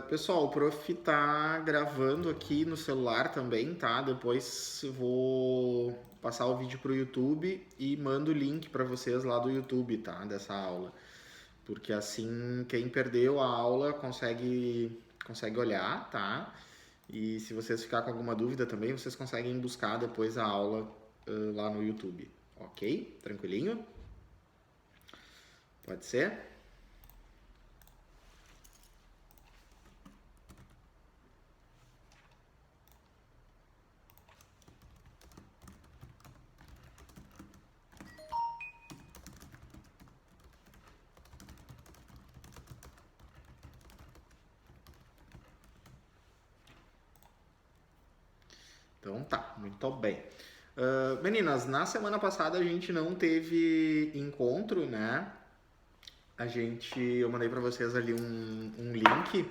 Pessoal, o Prof tá gravando aqui no celular também, tá? Depois eu vou passar o vídeo pro YouTube e mando o link para vocês lá do YouTube, tá? Dessa aula. Porque assim quem perdeu a aula consegue olhar, tá? E se vocês ficar com alguma dúvida também, vocês conseguem buscar depois a aula lá no YouTube, ok? Tranquilinho? Pode ser? Então tá, muito bem. Meninas, na semana passada a gente não teve encontro, né? Eu mandei para vocês ali um link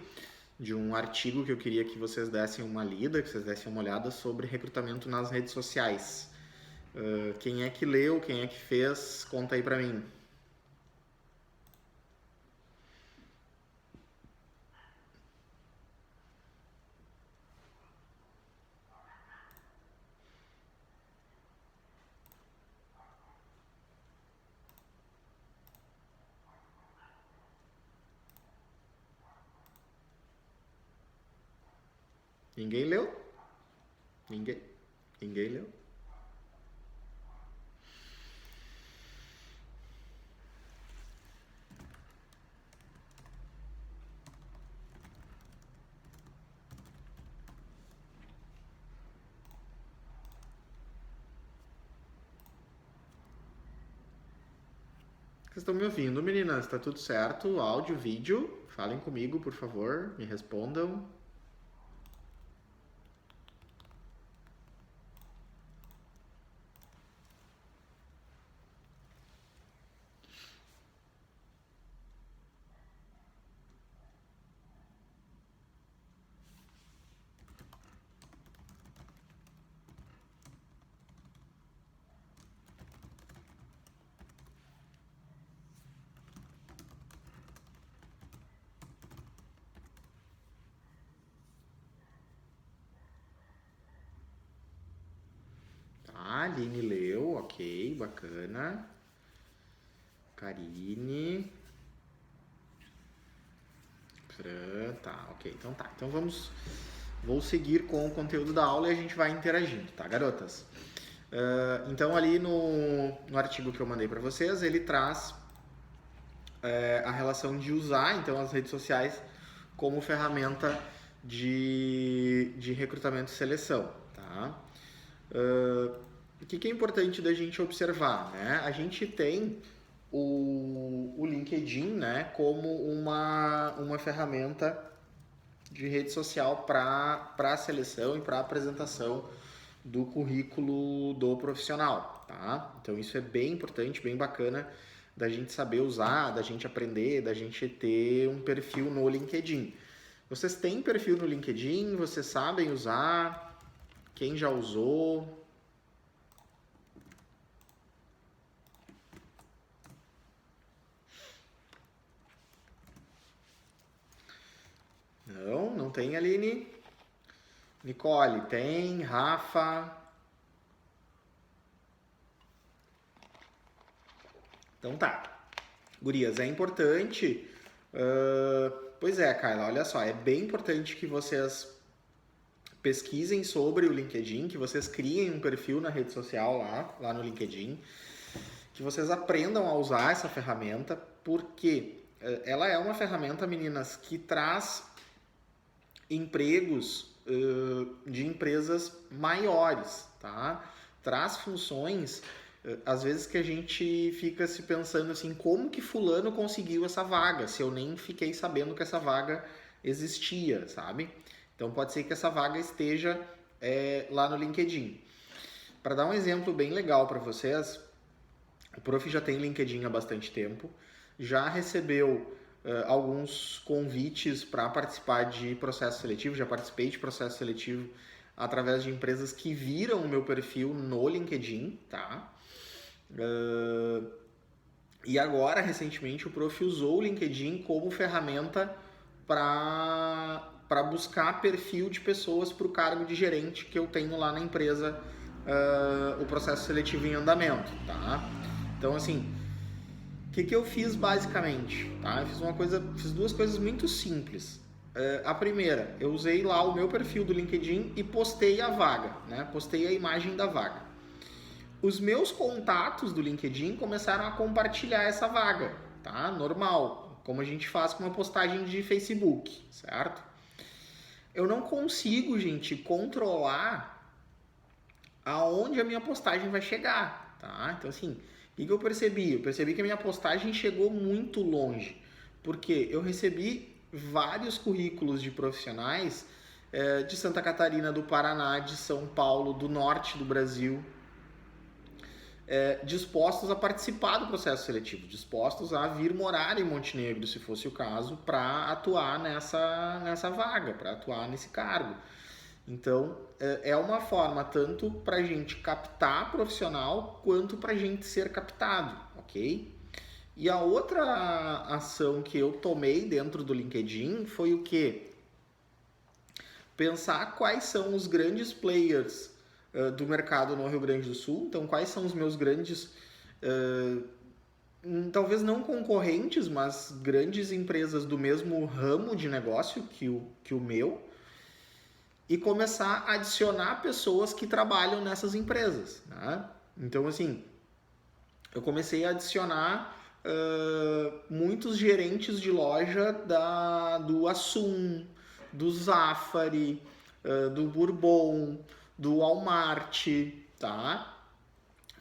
de um artigo que eu queria que vocês dessem uma lida, que vocês dessem uma olhada sobre recrutamento nas redes sociais. Quem é que leu, quem é que fez, conta aí pra mim. Ninguém leu? Ninguém? Ninguém leu? Vocês estão me ouvindo, meninas? Tá tudo certo? Áudio, vídeo? Falem comigo, por favor. Me respondam. Tá, Aline leu, ok, bacana. Karine. Fran, tá, ok. Então tá. Então vou seguir com o conteúdo da aula e a gente vai interagindo, tá, garotas? Então ali no artigo que eu mandei para vocês, ele traz a relação de usar então as redes sociais como ferramenta de recrutamento e seleção, tá? O que é importante da gente observar, né? A gente tem o LinkedIn, né, como uma ferramenta de rede social para a seleção e para a apresentação do currículo do profissional, tá? Então isso é bem importante, bem bacana da gente saber usar, da gente aprender, da gente ter um perfil no LinkedIn. Vocês têm perfil no LinkedIn? Vocês sabem usar? Quem já usou? Não, não tem, Aline? Nicole, tem? Rafa? Então tá. Gurias, é importante. Pois é, Carla, olha só, é bem importante que vocês pesquisem sobre o LinkedIn, que vocês criem um perfil na rede social lá no LinkedIn, que vocês aprendam a usar essa ferramenta, porque ela é uma ferramenta, meninas, que traz empregos de empresas maiores, tá? Traz funções, às vezes que a gente fica se pensando assim, como que fulano conseguiu essa vaga, se eu nem fiquei sabendo que essa vaga existia, sabe? Então pode ser que essa vaga esteja lá no LinkedIn. Para dar um exemplo bem legal para vocês, o Prof já tem LinkedIn há bastante tempo, já recebeu alguns convites para participar de processo seletivo, já participei de processo seletivo através de empresas que viram o meu perfil no LinkedIn, tá? E agora, recentemente, o Prof usou o LinkedIn como ferramenta para buscar perfil de pessoas para o cargo de gerente que eu tenho lá na empresa, o processo seletivo em andamento, tá? Então, assim, o que eu fiz basicamente? Tá? Eu fiz duas coisas muito simples. A primeira, eu usei lá o meu perfil do LinkedIn e postei a vaga, né? Postei a imagem da vaga. Os meus contatos do LinkedIn começaram a compartilhar essa vaga, tá? Normal, como a gente faz com uma postagem de Facebook, certo? Eu não consigo, gente, controlar aonde a minha postagem vai chegar, tá? Então, assim, o que eu percebi? Eu percebi que a minha postagem chegou muito longe, porque eu recebi vários currículos de profissionais de Santa Catarina, do Paraná, de São Paulo, do norte do Brasil, dispostos a participar do processo seletivo, dispostos a vir morar em Montenegro, se fosse o caso, para atuar nessa vaga, para atuar nesse cargo. Então, é uma forma tanto para a gente captar profissional, quanto para a gente ser captado, ok? E a outra ação que eu tomei dentro do LinkedIn foi o quê? Pensar quais são os grandes players do mercado no Rio Grande do Sul. Então, quais são os meus grandes, talvez não concorrentes, mas grandes empresas do mesmo ramo de negócio que o meu, e começar a adicionar pessoas que trabalham nessas empresas, né? Então, assim, eu comecei a adicionar muitos gerentes de loja do Assum, do Zafari, do Bourbon, do Walmart, tá?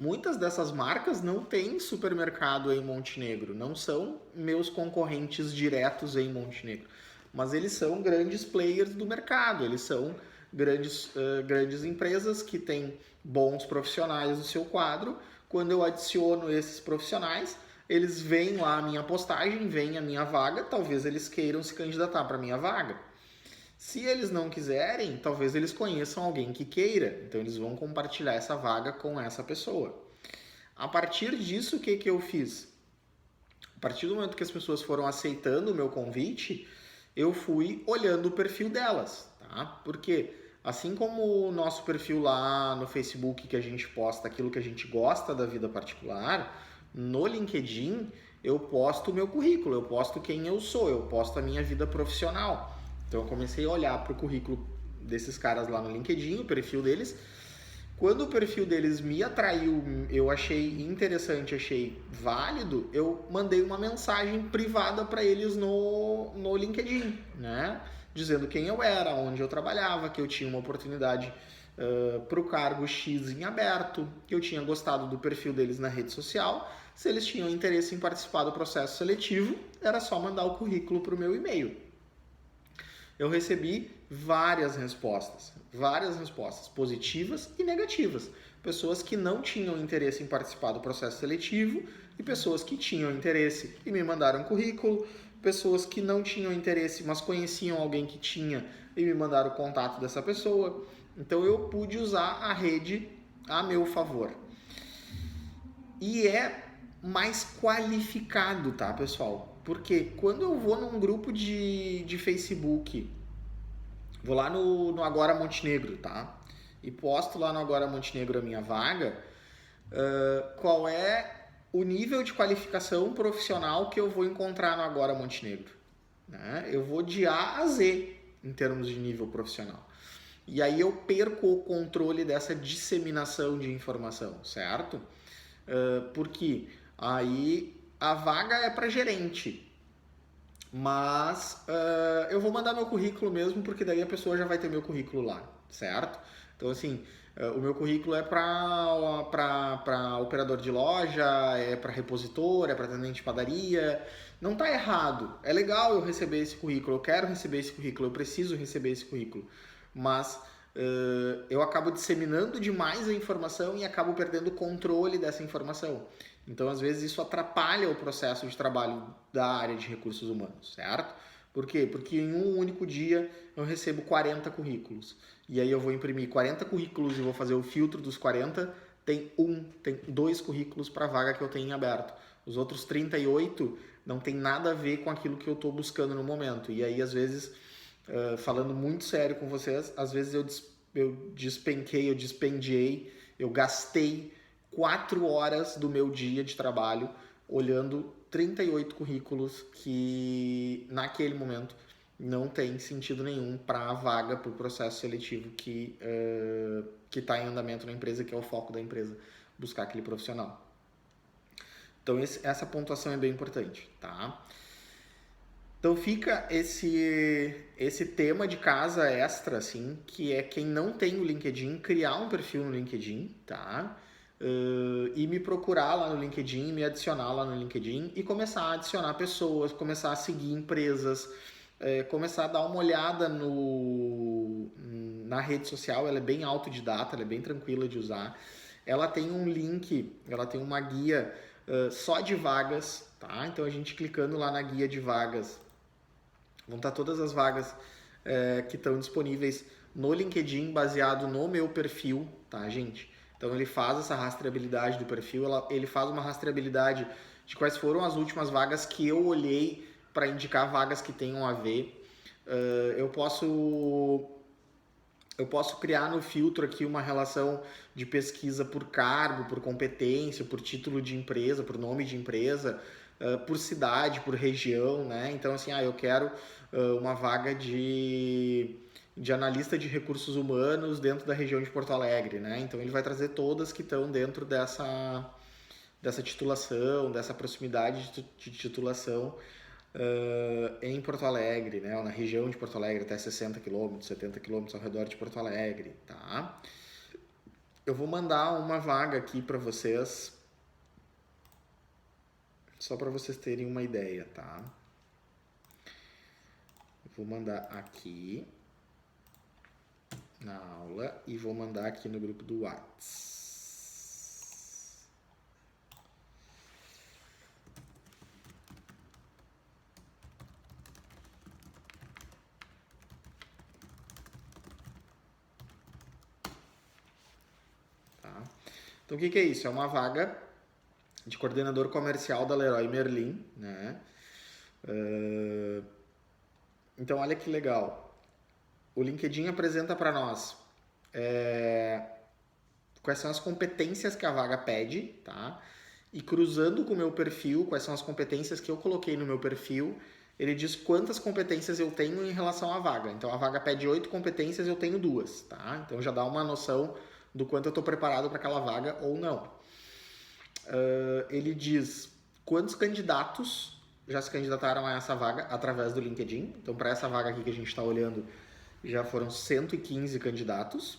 Muitas dessas marcas não têm supermercado em Montenegro, não são meus concorrentes diretos em Montenegro, mas eles são grandes players do mercado, eles são grandes empresas que têm bons profissionais no seu quadro. Quando eu adiciono esses profissionais, eles veem lá a minha postagem, veem a minha vaga, talvez eles queiram se candidatar para a minha vaga. Se eles não quiserem, talvez eles conheçam alguém que queira, então eles vão compartilhar essa vaga com essa pessoa. A partir disso, o que eu fiz? A partir do momento que as pessoas foram aceitando o meu convite, eu fui olhando o perfil delas, tá? Porque assim como o nosso perfil lá no Facebook, que a gente posta aquilo que a gente gosta da vida particular, no LinkedIn eu posto o meu currículo, eu posto quem eu sou, eu posto a minha vida profissional. Então eu comecei a olhar para o currículo desses caras lá no LinkedIn, o perfil deles. Quando o perfil deles me atraiu, eu achei interessante, achei válido, eu mandei uma mensagem privada para eles no LinkedIn, né? Dizendo quem eu era, onde eu trabalhava, que eu tinha uma oportunidade para o cargo X em aberto, que eu tinha gostado do perfil deles na rede social. Se eles tinham interesse em participar do processo seletivo, era só mandar o currículo para o meu e-mail. Eu recebi várias respostas positivas e negativas. Pessoas que não tinham interesse em participar do processo seletivo e pessoas que tinham interesse e me mandaram currículo, pessoas que não tinham interesse, mas conheciam alguém que tinha e me mandaram o contato dessa pessoa. Então eu pude usar a rede a meu favor. E é mais qualificado, tá, pessoal? Porque quando eu vou num grupo de Facebook, vou lá no Agora Montenegro, tá? E posto lá no Agora Montenegro a minha vaga, qual é o nível de qualificação profissional que eu vou encontrar no Agora Montenegro, né? Eu vou de A a Z em termos de nível profissional. E aí eu perco o controle dessa disseminação de informação, certo? Porque aí a vaga é para gerente, mas eu vou mandar meu currículo mesmo, porque daí a pessoa já vai ter meu currículo lá, certo? Então, assim, o meu currículo é para operador de loja, é para repositor, é para atendente de padaria. Não tá errado, é legal eu receber esse currículo, eu quero receber esse currículo, eu preciso receber esse currículo, mas eu acabo disseminando demais a informação e acabo perdendo o controle dessa informação. Então, às vezes, isso atrapalha o processo de trabalho da área de recursos humanos, certo? Por quê? Porque em um único dia eu recebo 40 currículos. E aí eu vou imprimir 40 currículos e vou fazer o filtro dos 40, tem 2 currículos para a vaga que eu tenho em aberto. Os outros 38 não tem nada a ver com aquilo que eu estou buscando no momento. E aí, às vezes, falando muito sério com vocês, às vezes eu dispendiei, eu gastei 4 horas do meu dia de trabalho olhando 38 currículos que naquele momento não tem sentido nenhum para a vaga, para o processo seletivo que está em andamento na empresa, que é o foco da empresa, buscar aquele profissional. Então essa pontuação é bem importante, tá? Então fica esse tema de casa extra, assim, que é quem não tem o LinkedIn, criar um perfil no LinkedIn, tá? E me procurar lá no LinkedIn, me adicionar lá no LinkedIn e começar a adicionar pessoas, começar a seguir empresas, começar a dar uma olhada na rede social. Ela é bem autodidata, ela é bem tranquila de usar. Ela tem um link, ela tem uma guia só de vagas, tá? Então a gente clicando lá na guia de vagas, vão estar todas as vagas que estão disponíveis no LinkedIn, baseado no meu perfil, tá, gente? Então ele faz essa rastreabilidade do perfil, ele faz uma rastreabilidade de quais foram as últimas vagas que eu olhei para indicar vagas que tenham a ver. Eu posso criar no filtro aqui uma relação de pesquisa por cargo, por competência, por título de empresa, por nome de empresa, por cidade, por região, né? Então, assim, eu quero uma vaga de analista de recursos humanos dentro da região de Porto Alegre, né? Então, ele vai trazer todas que estão dentro dessa titulação, dessa proximidade de titulação em Porto Alegre, né, ou na região de Porto Alegre, até 60 km, 70 km ao redor de Porto Alegre, tá? Eu vou mandar uma vaga aqui para vocês, só para vocês terem uma ideia, tá? Eu vou mandar aqui na aula e vou mandar aqui no grupo do WhatsApp. Então, o que é isso? É uma vaga de coordenador comercial da Leroy Merlin, né? Então, olha que legal. O LinkedIn apresenta para nós quais são as competências que a vaga pede, tá? E cruzando com o meu perfil, quais são as competências que eu coloquei no meu perfil, ele diz quantas competências eu tenho em relação à vaga. Então, a vaga pede 8 competências, eu tenho 2, tá? Então, já dá uma noção do quanto eu estou preparado para aquela vaga ou não. Ele diz quantos candidatos já se candidataram a essa vaga através do LinkedIn. Então, para essa vaga aqui que a gente está olhando, já foram 115 candidatos.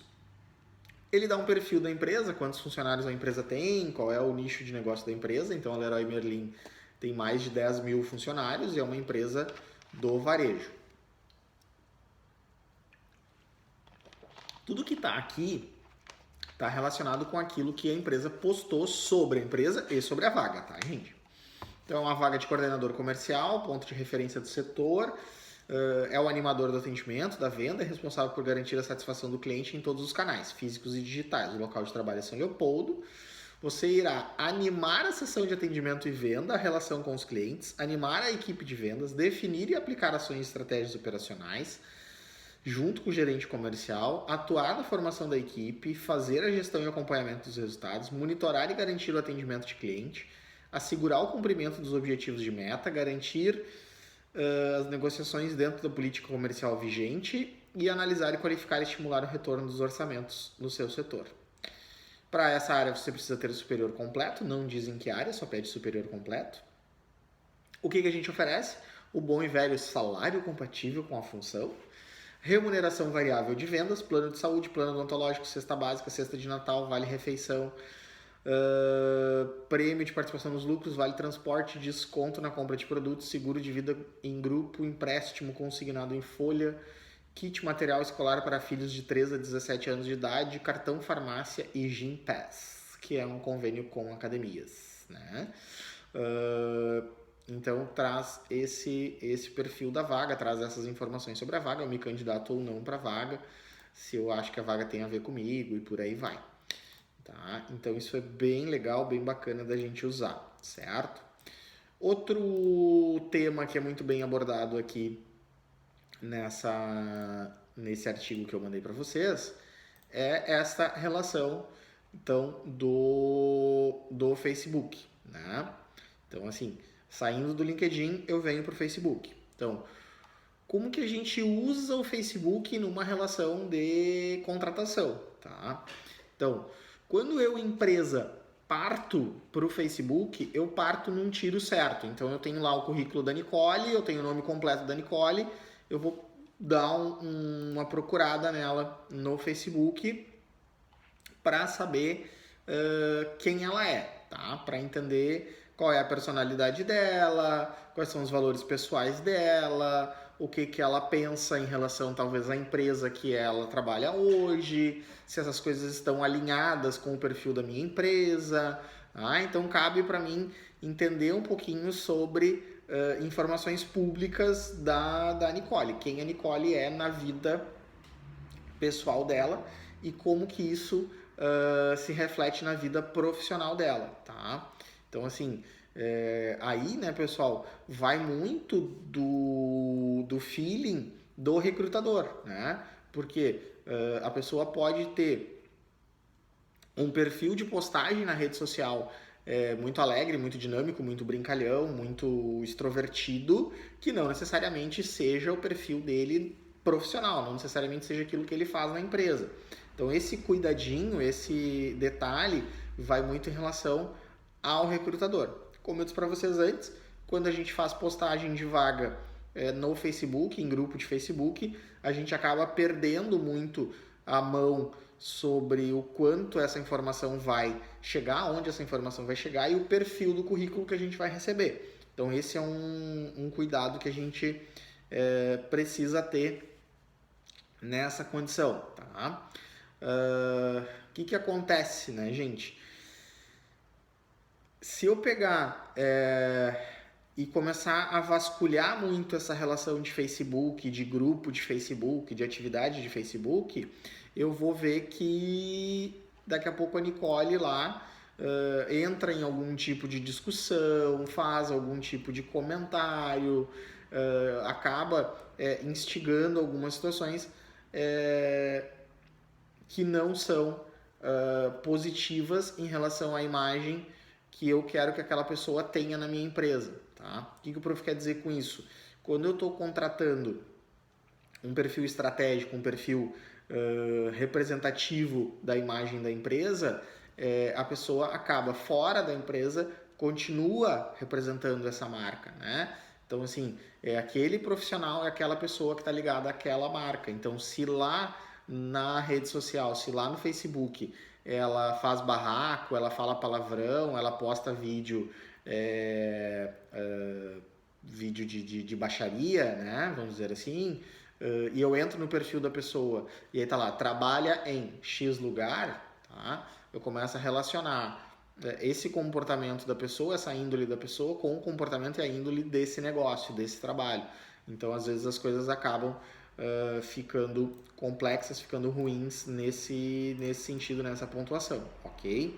Ele dá um perfil da empresa, quantos funcionários a empresa tem, qual é o nicho de negócio da empresa. Então, a Leroy Merlin tem mais de 10 mil funcionários e é uma empresa do varejo. Tudo que está aqui está relacionado com aquilo que a empresa postou sobre a empresa e sobre a vaga, tá, gente? Então, é uma vaga de coordenador comercial, ponto de referência do setor, é o animador do atendimento, da venda, é responsável por garantir a satisfação do cliente em todos os canais, físicos e digitais. O local de trabalho é São Leopoldo. Você irá animar a sessão de atendimento e venda, a relação com os clientes, animar a equipe de vendas, definir e aplicar ações e estratégias operacionais, junto com o gerente comercial, atuar na formação da equipe, fazer a gestão e acompanhamento dos resultados, monitorar e garantir o atendimento de cliente, assegurar o cumprimento dos objetivos de meta, garantir as negociações dentro da política comercial vigente e analisar e qualificar e estimular o retorno dos orçamentos no seu setor. Para essa área você precisa ter o superior completo, não diz em que área, só pede superior completo. O que a gente oferece? O bom e velho salário compatível com a função, remuneração variável de vendas, plano de saúde, plano odontológico, cesta básica, cesta de Natal, vale refeição, prêmio de participação nos lucros, vale transporte, desconto na compra de produtos, seguro de vida em grupo, empréstimo consignado em folha, kit material escolar para filhos de 3 a 17 anos de idade, cartão farmácia e Gympass, que é um convênio com academias, né? Então traz esse perfil da vaga, traz essas informações sobre a vaga, eu me candidato ou não para a vaga, se eu acho que a vaga tem a ver comigo e por aí vai. Tá? Então isso é bem legal, bem bacana da gente usar, certo? Outro tema que é muito bem abordado aqui nesse artigo que eu mandei para vocês é essa relação então do Facebook, né? Então assim, saindo do LinkedIn eu venho para o Facebook. Então, como que a gente usa o Facebook numa relação de contratação, tá? Então, quando eu, empresa, parto para o Facebook, eu parto num tiro certo. Então, eu tenho lá o currículo da Nicole, eu tenho o nome completo da Nicole, eu vou dar uma procurada nela no Facebook para saber quem ela é, tá? Para entender qual é a personalidade dela, quais são os valores pessoais dela, o que, que ela pensa em relação talvez à empresa que ela trabalha hoje, se essas coisas estão alinhadas com o perfil da minha empresa. Então cabe para mim entender um pouquinho sobre informações públicas da Nicole, quem a Nicole é na vida pessoal dela e como que isso se reflete na vida profissional dela, tá? Então, assim, aí, né, pessoal, vai muito do feeling do recrutador, né? Porque a pessoa pode ter um perfil de postagem na rede social muito alegre, muito dinâmico, muito brincalhão, muito extrovertido, que não necessariamente seja o perfil dele profissional, não necessariamente seja aquilo que ele faz na empresa. Então esse cuidadinho, esse detalhe vai muito em relação ao recrutador. Como eu disse para vocês antes, quando a gente faz postagem de vaga no Facebook, em grupo de Facebook, a gente acaba perdendo muito a mão sobre o quanto essa informação vai chegar, onde essa informação vai chegar e o perfil do currículo que a gente vai receber. Então esse é um cuidado que a gente precisa ter nessa condição, tá? O que acontece, né, gente? Se eu pegar e começar a vasculhar muito essa relação de Facebook, de grupo de Facebook, de atividade de Facebook, eu vou ver que daqui a pouco a Nicole lá entra em algum tipo de discussão, faz algum tipo de comentário, acaba instigando algumas situações que não são positivas em relação à imagem que eu quero que aquela pessoa tenha na minha empresa. Tá? O que o prof quer dizer com isso? Quando eu estou contratando um perfil estratégico, um perfil representativo da imagem da empresa, a pessoa acaba fora da empresa, continua representando essa marca, né? Então, assim, aquele profissional, é aquela pessoa que está ligada àquela marca. Então, se lá na rede social, se lá no Facebook ela faz barraco, ela fala palavrão, ela posta vídeo vídeo de baixaria, né? Vamos dizer assim, e eu entro no perfil da pessoa e aí tá lá, trabalha em X lugar, tá? Eu começo a relacionar esse comportamento da pessoa, essa índole da pessoa com o comportamento e a índole desse negócio, desse trabalho. Então, às vezes as coisas acabam ficando complexas, ficando ruins nesse sentido, nessa pontuação, ok?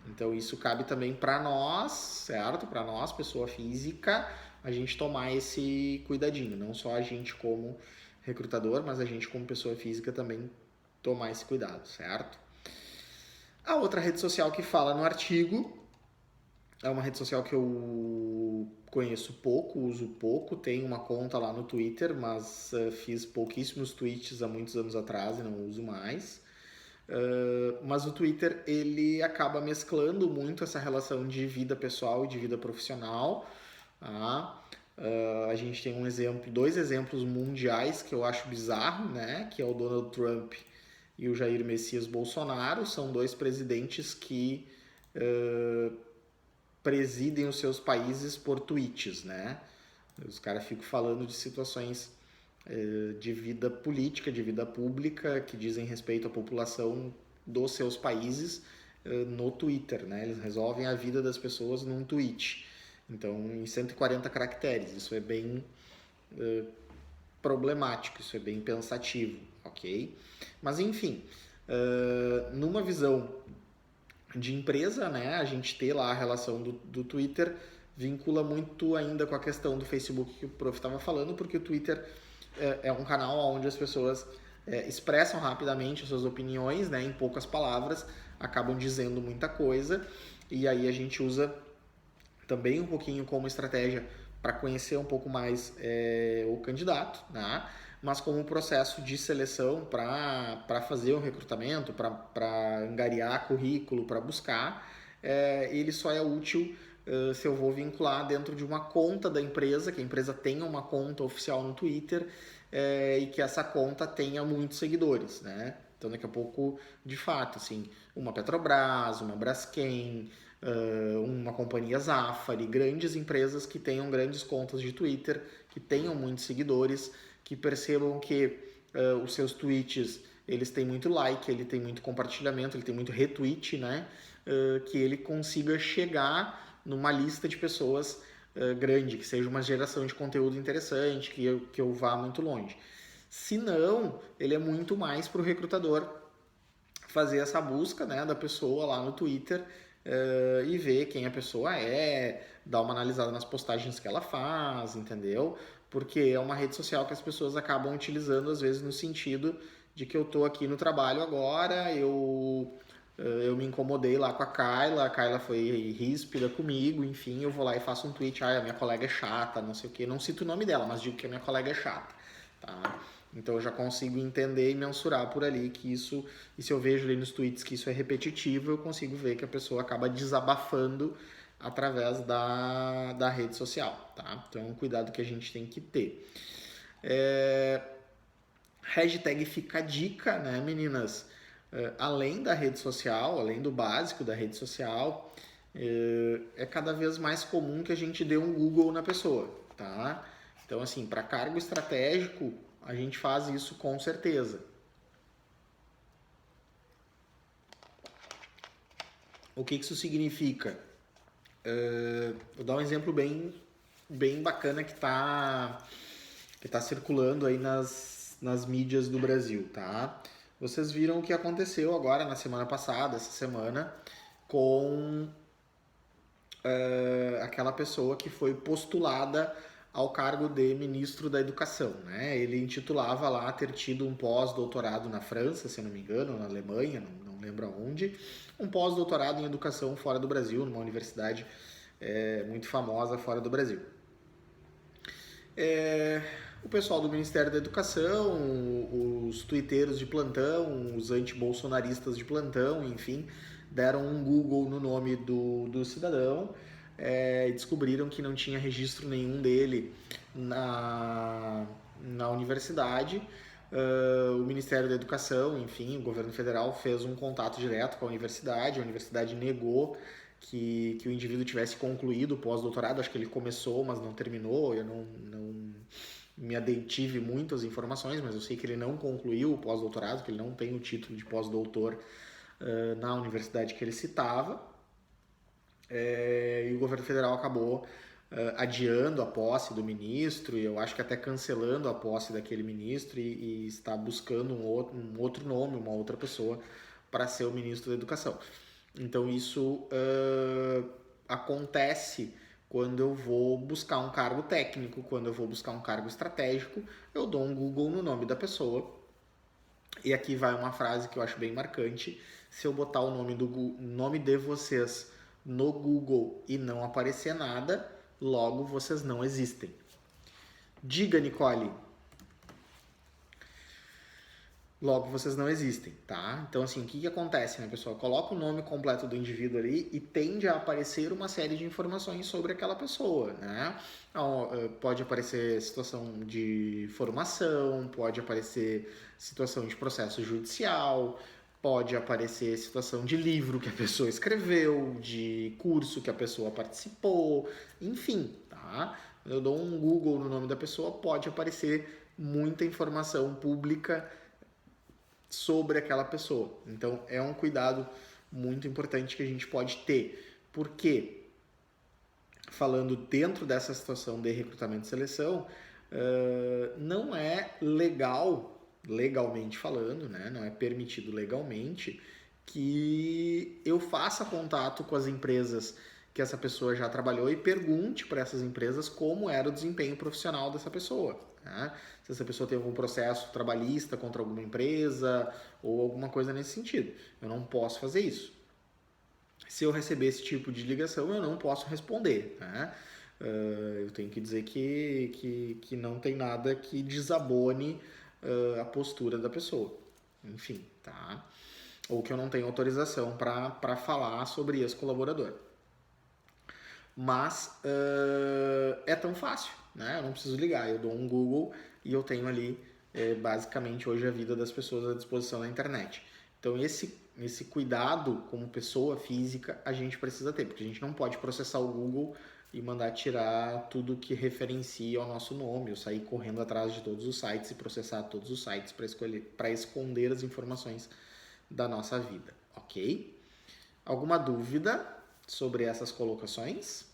Então isso cabe também para nós, certo? Para nós, pessoa física, a gente tomar esse cuidadinho, não só a gente como recrutador, mas a gente como pessoa física também tomar esse cuidado, certo? A outra rede social que fala no artigo é uma rede social que eu conheço pouco, uso pouco, tenho uma conta lá no Twitter, mas fiz pouquíssimos tweets há muitos anos atrás e não uso mais. Mas o Twitter ele acaba mesclando muito essa relação de vida pessoal e de vida profissional. Tá? A gente tem dois exemplos mundiais que eu acho bizarro, né? Que é o Donald Trump e o Jair Messias Bolsonaro. São dois presidentes que presidem os seus países por tweets, né? Os caras ficam falando de situações de vida política, de vida pública, que dizem respeito à população dos seus países no Twitter, né? Eles resolvem a vida das pessoas num tweet. Então, em 140 caracteres. Isso é bem problemático, isso é bem pensativo, ok? Mas, enfim, numa visão de empresa, né? A gente ter lá a relação do Twitter vincula muito ainda com a questão do Facebook que o prof estava falando, porque o Twitter é um canal onde as pessoas expressam rapidamente as suas opiniões, né, em poucas palavras, acabam dizendo muita coisa, e aí a gente usa também um pouquinho como estratégia para conhecer um pouco mais o candidato, né? Mas como processo de seleção para fazer o recrutamento, para angariar currículo, para buscar, ele só é útil se eu vou vincular dentro de uma conta da empresa, que a empresa tenha uma conta oficial no Twitter e que essa conta tenha muitos seguidores, né? Então daqui a pouco, de fato, assim, uma Petrobras, uma Braskem, uma companhia Zafari, grandes empresas que tenham grandes contas de Twitter, que tenham muitos seguidores, que percebam que os seus tweets eles têm muito like, ele tem muito compartilhamento, ele tem muito retweet, né? Que ele consiga chegar numa lista de pessoas grande, que seja uma geração de conteúdo interessante, que eu vá muito longe. Se não, ele é muito mais para o recrutador fazer essa busca, né, da pessoa lá no Twitter e ver quem a pessoa é, dar uma analisada nas postagens que ela faz, entendeu? Porque é uma rede social que as pessoas acabam utilizando às vezes no sentido de que eu tô aqui no trabalho agora, eu me incomodei lá com a Kyla foi ríspida comigo, enfim, eu vou lá e faço um tweet, a minha colega é chata, não sei o que, não cito o nome dela, mas digo que a minha colega é chata, tá? Então eu já consigo entender e mensurar por ali que isso, e se eu vejo ali nos tweets que isso é repetitivo, eu consigo ver que a pessoa acaba desabafando através da rede social, tá? Então é um cuidado que a gente tem que ter. Hashtag fica a dica, né, meninas? Além da rede social, além do básico da rede social, é cada vez mais comum que a gente dê um Google na pessoa, tá? Então, assim, para cargo estratégico, a gente faz isso com certeza. O que isso significa? Vou dar um exemplo bem bacana que tá circulando aí nas mídias do Brasil, tá? Vocês viram o que aconteceu agora na semana passada, essa semana, com aquela pessoa que foi postulada ao cargo de ministro da Educação, né? Ele intitulava lá ter tido um pós-doutorado na França, se eu não me engano, na Alemanha, não lembro aonde, um pós-doutorado em educação fora do Brasil, numa universidade muito famosa fora do Brasil. O pessoal do Ministério da Educação, os tuiteiros de plantão, os anti-bolsonaristas de plantão, enfim, deram um Google no nome do cidadão e descobriram que não tinha registro nenhum dele na universidade. O Ministério da Educação, enfim, o governo federal fez um contato direto com a universidade negou que o indivíduo tivesse concluído o pós-doutorado, acho que ele começou, mas não terminou, eu não me adetive muito às informações, mas eu sei que ele não concluiu o pós-doutorado, que ele não tem o título de pós-doutor na universidade que ele citava, e o governo federal acabou adiando a posse do ministro, e eu acho que até cancelando a posse daquele ministro, e está buscando um outro nome, uma outra pessoa para ser o ministro da Educação. Então isso acontece quando eu vou buscar um cargo técnico, quando eu vou buscar um cargo estratégico, eu dou um Google no nome da pessoa. E aqui vai uma frase que eu acho bem marcante. Se eu botar o nome de vocês no Google e não aparecer nada, logo vocês não existem. Diga, Nicole. Logo vocês não existem, tá? Então, assim, o que acontece, né, pessoal? Coloca o nome completo do indivíduo ali e tende a aparecer uma série de informações sobre aquela pessoa, né? Então, pode aparecer situação de formação, pode aparecer situação de processo judicial, pode aparecer situação de livro que a pessoa escreveu, de curso que a pessoa participou, enfim, tá? Eu dou um Google no nome da pessoa, pode aparecer muita informação pública sobre aquela pessoa. Então é um cuidado muito importante que a gente pode ter. Porque, falando dentro dessa situação de recrutamento e seleção, não é legal, legalmente falando, né? Não é permitido legalmente que eu faça contato com as empresas que que essa pessoa já trabalhou e pergunte para essas empresas como era o desempenho profissional dessa pessoa. Né? Se essa pessoa tem algum processo trabalhista contra alguma empresa ou alguma coisa nesse sentido. Eu não posso fazer isso. Se eu receber esse tipo de ligação, eu não posso responder. Né? Eu tenho que dizer que não tem nada que desabone a postura da pessoa. Enfim, tá? Ou que eu não tenho autorização para falar sobre esse colaborador. Mas é tão fácil, né? Eu não preciso ligar, eu dou um Google e eu tenho ali basicamente hoje a vida das pessoas à disposição na internet. Então esse cuidado como pessoa física a gente precisa ter, porque a gente não pode processar o Google e mandar tirar tudo que referencia ao nosso nome, ou sair correndo atrás de todos os sites e processar todos os sites para esconder as informações da nossa vida, ok? Alguma dúvida sobre essas colocações?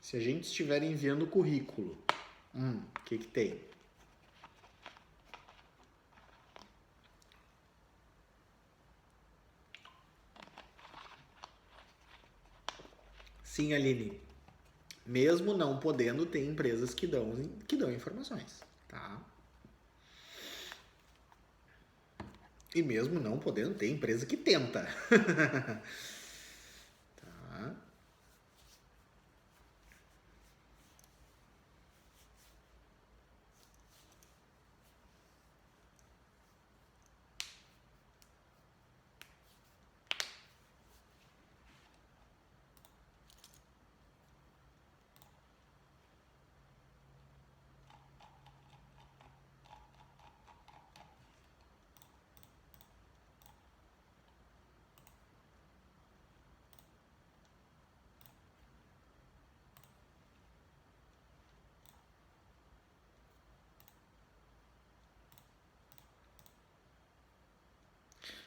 Se a gente estiver enviando currículo, o que tem? Sim, Aline. Mesmo não podendo, tem empresas que dão informações, tá? E mesmo não podendo, tem empresa que tenta. Tá?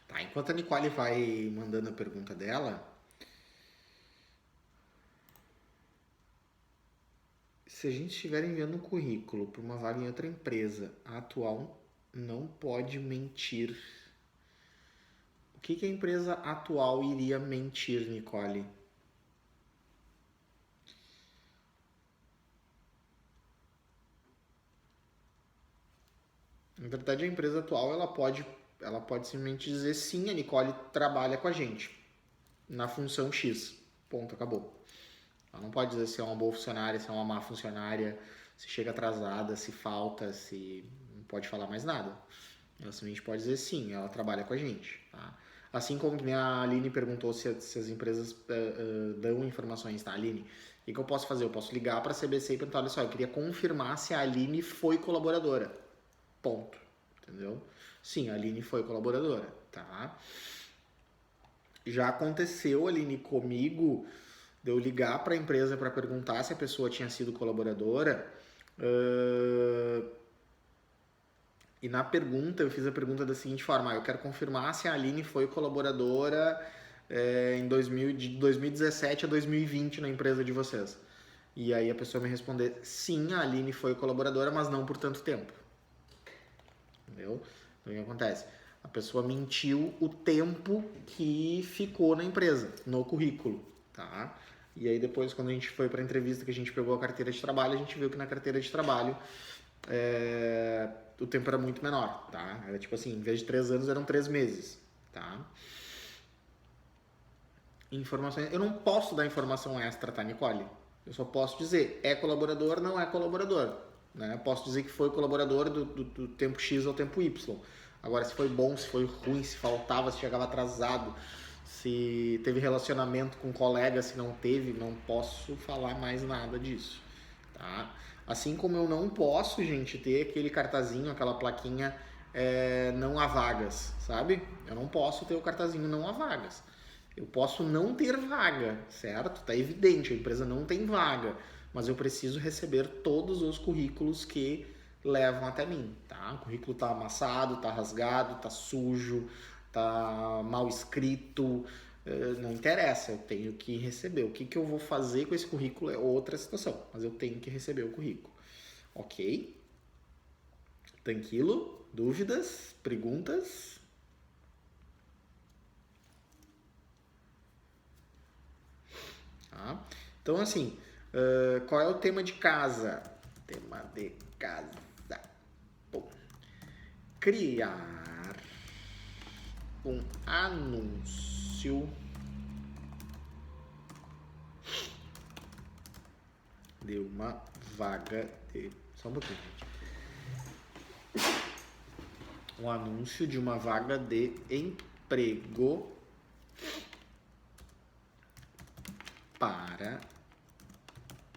Tá, enquanto a Nicole vai mandando a pergunta dela, se a gente estiver enviando um currículo para uma vaga em outra empresa, a atual não pode mentir. O que a empresa atual iria mentir, Nicole? Na verdade, a empresa atual ela pode simplesmente dizer sim, a Nicole trabalha com a gente na função X. Ponto, acabou. Ela não pode dizer se é uma boa funcionária, se é uma má funcionária, se chega atrasada, se falta, se não pode falar mais nada. Ela simplesmente pode dizer sim, ela trabalha com a gente. Tá? Assim como a Aline perguntou se as empresas dão informações, tá, Aline? O que eu posso fazer? Eu posso ligar para a CBC e perguntar, olha só, eu queria confirmar se a Aline foi colaboradora. Ponto. Entendeu? Sim, a Aline foi colaboradora, tá? Já aconteceu, Aline, comigo, de eu ligar para a empresa para perguntar se a pessoa tinha sido colaboradora. E na pergunta, eu fiz a pergunta da seguinte forma: eu quero confirmar se a Aline foi colaboradora de 2017 a 2020 na empresa de vocês. E aí a pessoa me responder: sim, a Aline foi colaboradora, mas não por tanto tempo. Entendeu? Então o que acontece? A pessoa mentiu o tempo que ficou na empresa, no currículo, tá? E aí depois, quando a gente foi para a entrevista, que a gente pegou a carteira de trabalho, a gente viu que na carteira de trabalho o tempo era muito menor, tá? Era tipo assim, em vez de 3 anos, eram 3 meses, tá? Informações... Eu não posso dar informação extra, tá, Nicole? Eu só posso dizer, é colaborador, não é colaborador. Né? Eu posso dizer que foi colaborador do tempo X ao tempo Y. Agora, se foi bom, se foi ruim, se faltava, se chegava atrasado, se teve relacionamento com colega, se não teve, não posso falar mais nada disso, tá? Assim como eu não posso, gente, ter aquele cartazinho, aquela plaquinha não há vagas, sabe? Eu não posso ter o cartazinho não há vagas. Eu posso não ter vaga, certo? Tá evidente, a empresa não tem vaga, mas eu preciso receber todos os currículos que levam até mim, tá? O currículo tá amassado, tá rasgado, tá sujo, tá mal escrito, não interessa, eu tenho que receber. O que eu vou fazer com esse currículo é outra situação, mas eu tenho que receber o currículo. Ok? Tranquilo? Dúvidas? Perguntas? Tá? Então, assim, qual é o tema de casa? Tema de casa. Bom, criar um anúncio de uma vaga de... Só um pouquinho, gente. Um anúncio de uma vaga de emprego para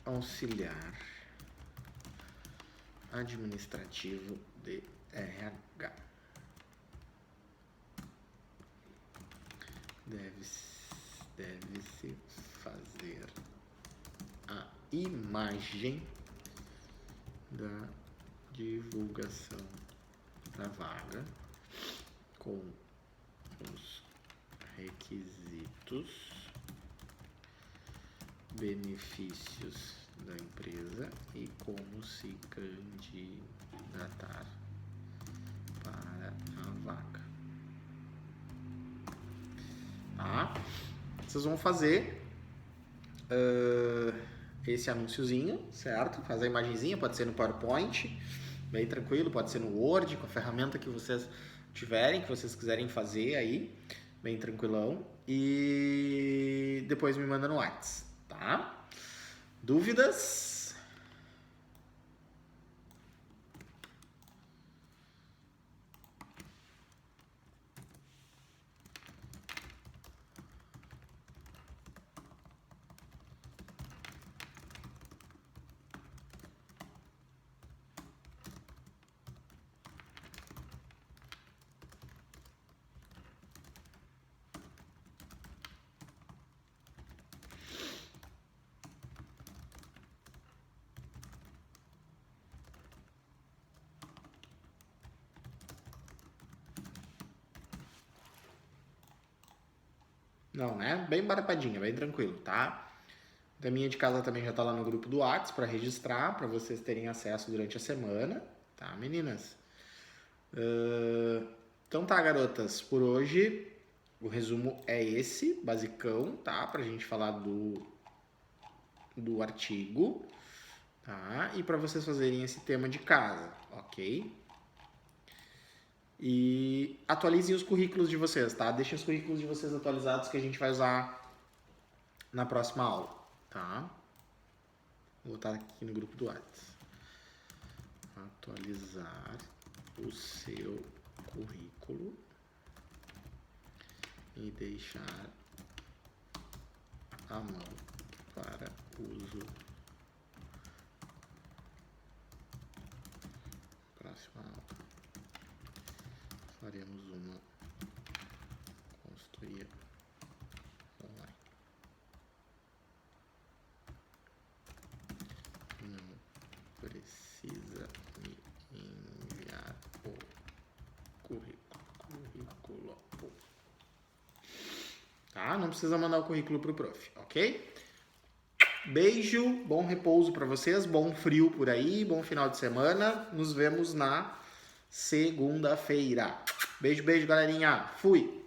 auxiliar administrativo de RH. Deve-se fazer a imagem da divulgação da vaga com os requisitos, benefícios da empresa e como se candidatar para a vaga. Tá? Vocês vão fazer esse anúnciozinho, certo? Faz a imagenzinha, pode ser no PowerPoint, bem tranquilo, pode ser no Word, com a ferramenta que vocês tiverem, que vocês quiserem fazer aí, bem tranquilão. E depois me manda no WhatsApp, tá? Dúvidas? Não, né? Bem barapadinha, bem tranquilo, tá? Da minha de casa também já tá lá no grupo do WhatsApp para registrar, para vocês terem acesso durante a semana, tá, meninas? Então tá, garotas, por hoje o resumo é esse, basicão, tá? Pra gente falar do artigo, tá? E para vocês fazerem esse tema de casa, ok? E atualizem os currículos de vocês, tá? Deixem os currículos de vocês atualizados que a gente vai usar na próxima aula, tá? Vou botar aqui no grupo do WhatsApp. Atualizar o seu currículo e deixar à mão para uso. Próxima aula. Faremos uma consultoria online. Não precisa me enviar o currículo. Tá? Não precisa mandar o currículo pro prof, ok? Beijo, bom repouso para vocês, bom frio por aí, bom final de semana. Nos vemos na segunda-feira. Beijo, beijo, galerinha. Fui!